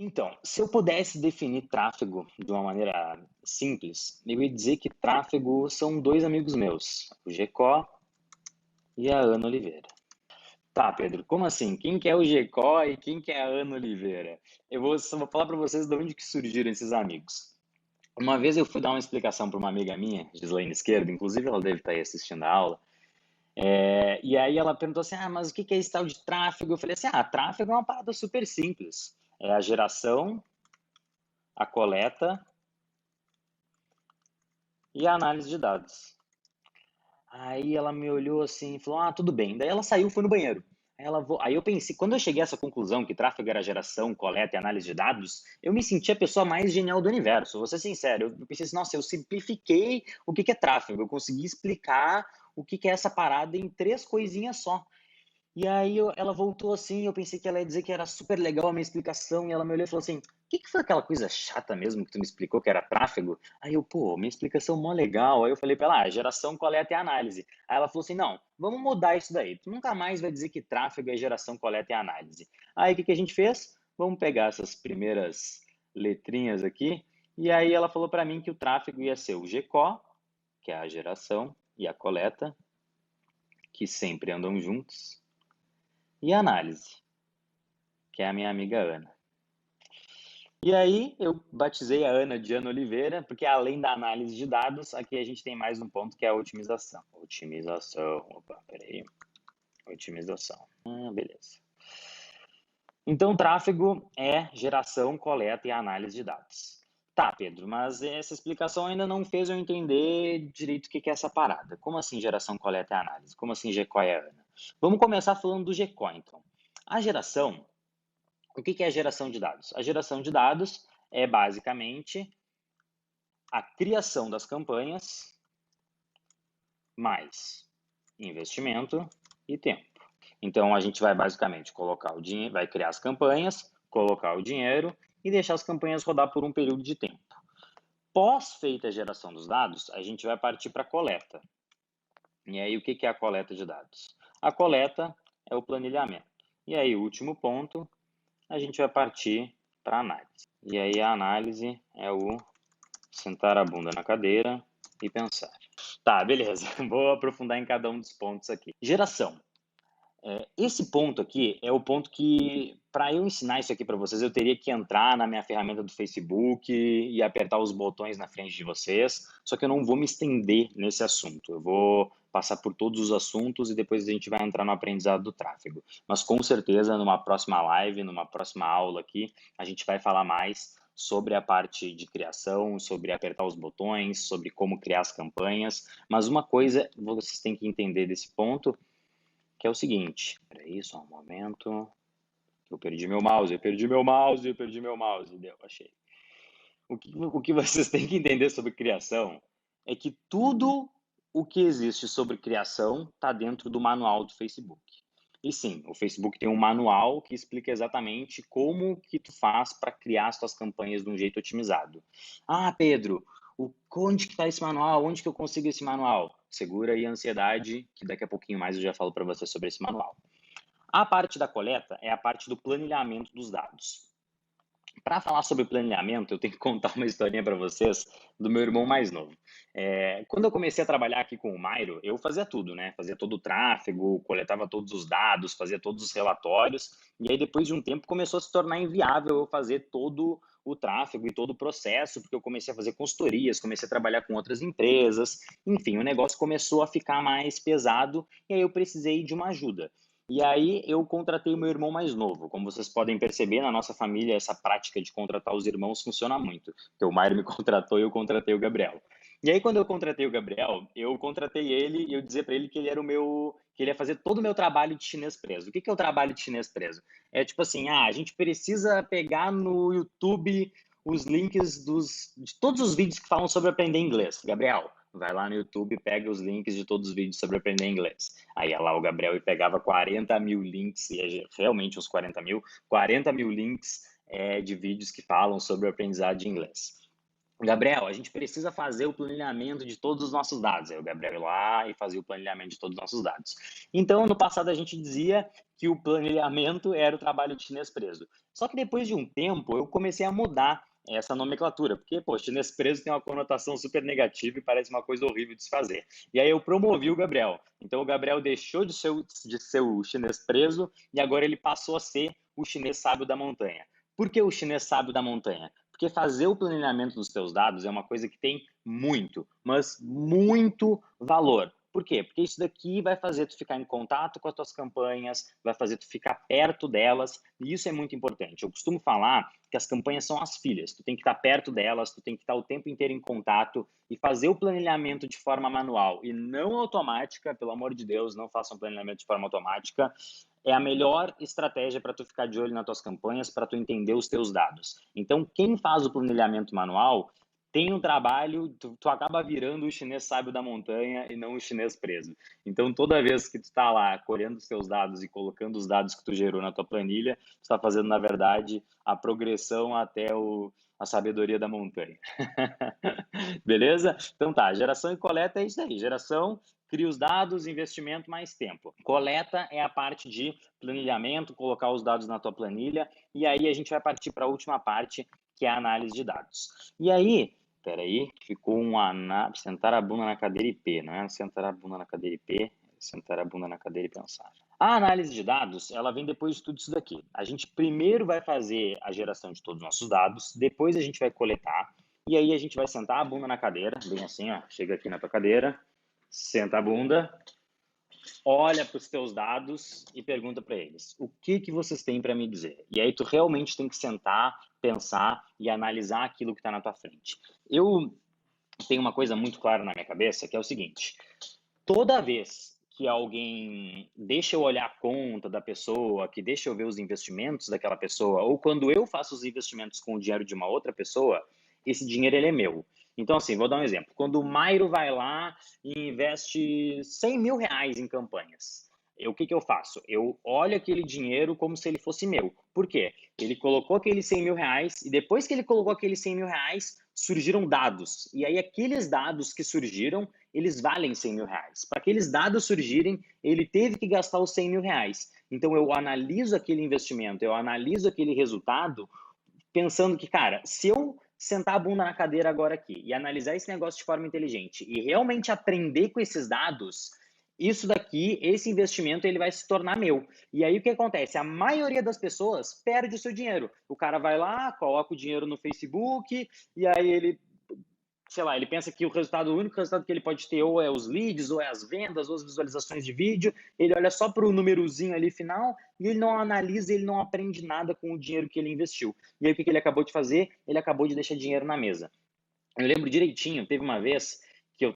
Então, se eu pudesse definir tráfego de uma maneira simples, eu ia dizer que tráfego são dois amigos meus, o Gecó e a Ana Oliveira. Tá, Pedro, como assim? Quem que é o Gecó e quem que é a Ana Oliveira? Eu vou falar para vocês de onde que surgiram esses amigos. Uma vez eu fui dar uma explicação para uma amiga minha, Gislaine Esquerdo, inclusive ela deve estar aí assistindo a aula, e aí ela perguntou assim, mas o que que é esse tal de tráfego? Eu falei assim, tráfego é uma parada super simples. É a geração, a coleta e a análise de dados. Aí ela me olhou assim e falou, tudo bem. Daí ela saiu e foi no banheiro. Aí eu pensei, quando eu cheguei a essa conclusão que tráfego era geração, coleta e análise de dados, eu me senti a pessoa mais genial do universo. Vou ser sincero, eu pensei assim, nossa, eu simplifiquei o que que é tráfego. Eu consegui explicar o que que é essa parada em três coisinhas só. E aí ela voltou assim, eu pensei que ela ia dizer que era super legal a minha explicação, e ela me olhou e falou assim, o que que foi aquela coisa chata mesmo que tu me explicou que era tráfego? Aí eu, pô, minha explicação mó legal. Aí eu falei pra ela, geração, coleta e análise. Aí ela falou assim, não, vamos mudar isso daí. Tu nunca mais vai dizer que tráfego é geração, coleta e análise. Aí o que que a gente fez? Vamos pegar essas primeiras letrinhas aqui, e aí ela falou pra mim que o tráfego ia ser o GCO, que é a geração, e a coleta, que sempre andam juntos, e a análise, que é a minha amiga Ana. E aí eu batizei a Ana de Ana Oliveira, porque além da análise de dados, aqui a gente tem mais um ponto que é a otimização. Otimização, opa, peraí. Otimização. Beleza. Então, tráfego é geração, coleta e análise de dados. Tá, Pedro, mas essa explicação ainda não fez eu entender direito o que que é essa parada. Como assim geração, coleta e análise? Como assim GCO e Ana? Vamos começar falando do GCO, então. A geração, o que que é a geração de dados? A geração de dados é basicamente a criação das campanhas mais investimento e tempo. Então a gente vai basicamente colocar o dinheiro, vai criar as campanhas, colocar o dinheiro e deixar as campanhas rodar por um período de tempo. Pós feita a geração dos dados, a gente vai partir para a coleta. E aí o que que é a coleta de dados? A coleta é o planilhamento. E aí o último ponto, a gente vai partir para a análise. E aí a análise é o sentar a bunda na cadeira e pensar. Tá, beleza. Vou aprofundar em cada um dos pontos aqui. Geração. Esse ponto aqui é o ponto que, para eu ensinar isso aqui para vocês, eu teria que entrar na minha ferramenta do Facebook e apertar os botões na frente de vocês, só que eu não vou me estender nesse assunto. Eu vou passar por todos os assuntos e depois a gente vai entrar no aprendizado do tráfego. Mas com certeza, numa próxima live, numa próxima aula aqui, a gente vai falar mais sobre a parte de criação, sobre apertar os botões, sobre como criar as campanhas. Mas uma coisa vocês têm que entender desse ponto, que é o seguinte, peraí, só um momento, eu perdi meu mouse, deu, achei. O que vocês têm que entender sobre criação é que tudo o que existe sobre criação está dentro do manual do Facebook. E sim, o Facebook tem um manual que explica exatamente como que tu faz para criar as tuas campanhas de um jeito otimizado. Pedro, onde que está esse manual? Onde que eu consigo esse manual? Segura aí a ansiedade, que daqui a pouquinho mais eu já falo para você sobre esse manual. A parte da coleta é a parte do planilhamento dos dados. Para falar sobre planilhamento, eu tenho que contar uma historinha para vocês do meu irmão mais novo. Quando eu comecei a trabalhar aqui com o Mairo, eu fazia tudo, né? Fazia todo o tráfego, coletava todos os dados, fazia todos os relatórios. E aí, depois de um tempo, começou a se tornar inviável eu fazer todo o tráfego e todo o processo, porque eu comecei a fazer consultorias, comecei a trabalhar com outras empresas. Enfim, o negócio começou a ficar mais pesado e aí eu precisei de uma ajuda. E aí eu contratei o meu irmão mais novo. Como vocês podem perceber, na nossa família, essa prática de contratar os irmãos funciona muito. Porque o Mário me contratou e eu contratei o Gabriel. E aí, quando eu contratei o Gabriel, eu contratei ele e eu dizia para ele que ele era que ele ia fazer todo o meu trabalho de chinês preso. O que que é o trabalho de chinês preso? É tipo assim, a gente precisa pegar no YouTube os links de todos os vídeos que falam sobre aprender inglês. Gabriel, vai lá no YouTube e pega os links de todos os vídeos sobre aprender inglês. Aí ia lá o Gabriel e pegava 40 mil links, e realmente uns 40 mil links de vídeos que falam sobre o aprendizado de inglês. Gabriel, a gente precisa fazer o planilhamento de todos os nossos dados. Aí o Gabriel ia lá e fazia o planilhamento de todos os nossos dados. Então, no passado, a gente dizia que o planilhamento era o trabalho de chinês preso. Só que depois de um tempo, eu comecei a mudar essa nomenclatura, porque, pô, chinês preso tem uma conotação super negativa e parece uma coisa horrível de se fazer. E aí eu promovi o Gabriel. Então, o Gabriel deixou de ser o chinês preso e agora ele passou a ser o chinês sábio da montanha. Por que o chinês sábio da montanha? Porque fazer o planejamento dos teus dados é uma coisa que tem muito, mas muito valor. Por quê? Porque isso daqui vai fazer tu ficar em contato com as tuas campanhas, vai fazer tu ficar perto delas, e isso é muito importante. Eu costumo falar que as campanhas são as filhas, tu tem que estar perto delas, tu tem que estar o tempo inteiro em contato e fazer o planejamento de forma manual e não automática, pelo amor de Deus, não façam planejamento de forma automática, é a melhor estratégia para tu ficar de olho nas tuas campanhas, para tu entender os teus dados. Então, quem faz o planejamento manual tem um trabalho, tu acaba virando o chinês sábio da montanha e não o chinês preso. Então, toda vez que tu está lá colhendo os teus dados e colocando os dados que tu gerou na tua planilha, tu está fazendo, na verdade, a progressão até a sabedoria da montanha. Beleza? Então tá, geração e coleta é isso aí. Geração, cria os dados, investimento mais tempo. Coleta é a parte de planilhamento, colocar os dados na tua planilha, e aí a gente vai partir para a última parte, que é a análise de dados. E aí, peraí, ficou sentar a bunda na cadeira e P, não é? Sentar a bunda na cadeira e P, sentar a bunda na cadeira e pensar. A análise de dados, ela vem depois de tudo isso daqui. A gente primeiro vai fazer a geração de todos os nossos dados, depois a gente vai coletar, e aí a gente vai sentar a bunda na cadeira, bem assim, ó, chega aqui na tua cadeira, senta a bunda, olha para os teus dados e pergunta para eles, o que que vocês têm para me dizer? E aí tu realmente tem que sentar, pensar e analisar aquilo que está na tua frente. Eu tenho uma coisa muito clara na minha cabeça, que é o seguinte, toda vez que alguém deixa eu olhar a conta da pessoa, que deixa eu ver os investimentos daquela pessoa, ou quando eu faço os investimentos com o dinheiro de uma outra pessoa, esse dinheiro ele é meu. Então, assim, vou dar um exemplo. Quando o Mairo vai lá e investe 100 mil reais em campanhas, o que que eu faço? Eu olho aquele dinheiro como se ele fosse meu. Por quê? Ele colocou aqueles 100 mil reais e depois que ele colocou aqueles 100 mil reais, surgiram dados. E aí aqueles dados que surgiram, eles valem 100 mil reais. Para aqueles dados surgirem, ele teve que gastar os 100 mil reais. Então eu analiso aquele investimento, eu analiso aquele resultado, pensando que, cara, se eu sentar a bunda na cadeira agora aqui e analisar esse negócio de forma inteligente e realmente aprender com esses dados, isso daqui, esse investimento, ele vai se tornar meu. E aí o que acontece? A maioria das pessoas perde o seu dinheiro. O cara vai lá, coloca o dinheiro no Facebook e aí ele, sei lá, ele pensa que o único resultado que ele pode ter ou é os leads, ou é as vendas, ou as visualizações de vídeo, ele olha só para o númerozinho ali final e ele não analisa, ele não aprende nada com o dinheiro que ele investiu. E aí o que ele acabou de fazer? Ele acabou de deixar dinheiro na mesa. Eu lembro direitinho, teve uma vez que eu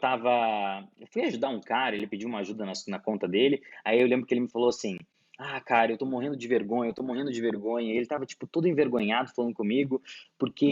fui ajudar um cara, ele pediu uma ajuda na conta dele, aí eu lembro que ele me falou assim, ah, cara, eu tô morrendo de vergonha, eu tô morrendo de vergonha, e ele tava, tipo, todo envergonhado falando comigo, porque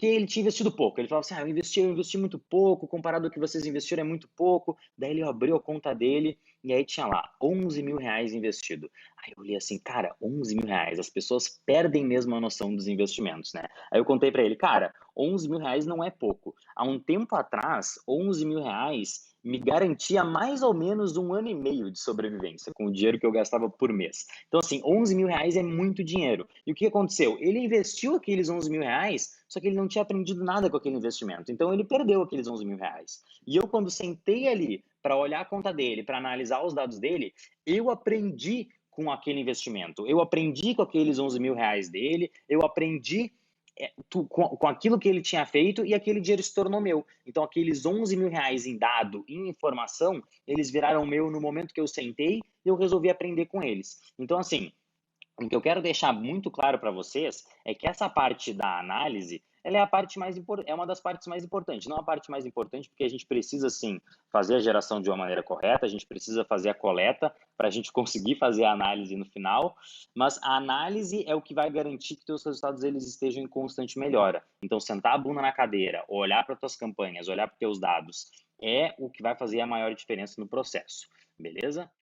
ele tinha investido pouco. Ele falava assim, eu investi muito pouco, comparado ao que vocês investiram é muito pouco. Daí ele abriu a conta dele e aí tinha lá 11 mil reais investido. Aí eu olhei assim, cara, 11 mil reais, as pessoas perdem mesmo a noção dos investimentos, né? Aí eu contei pra ele, cara, 11 mil reais não é pouco. Há um tempo atrás, 11 mil reais me garantia mais ou menos um ano e meio de sobrevivência com o dinheiro que eu gastava por mês. Então, assim, 11 mil reais é muito dinheiro. E o que aconteceu? Ele investiu aqueles 11 mil reais, só que ele não tinha aprendido nada com aquele investimento. Então, ele perdeu aqueles 11 mil reais. E eu, quando sentei ali para olhar a conta dele, para analisar os dados dele, eu aprendi com aquele investimento. Eu aprendi com aqueles 11 mil reais dele, eu aprendi com aquilo que ele tinha feito e aquele dinheiro se tornou meu. Então, aqueles 11 mil reais em dado, em informação, eles viraram meu no momento que eu sentei e eu resolvi aprender com eles. Então, assim, o que eu quero deixar muito claro para vocês é que essa parte da análise, ela é a parte é uma das partes mais importantes, não a parte mais importante, porque a gente precisa sim fazer a geração de uma maneira correta, a gente precisa fazer a coleta para a gente conseguir fazer a análise no final, mas a análise é o que vai garantir que teus resultados eles estejam em constante melhora. Então, sentar a bunda na cadeira, olhar para tuas campanhas, olhar para teus dados, é o que vai fazer a maior diferença no processo, beleza?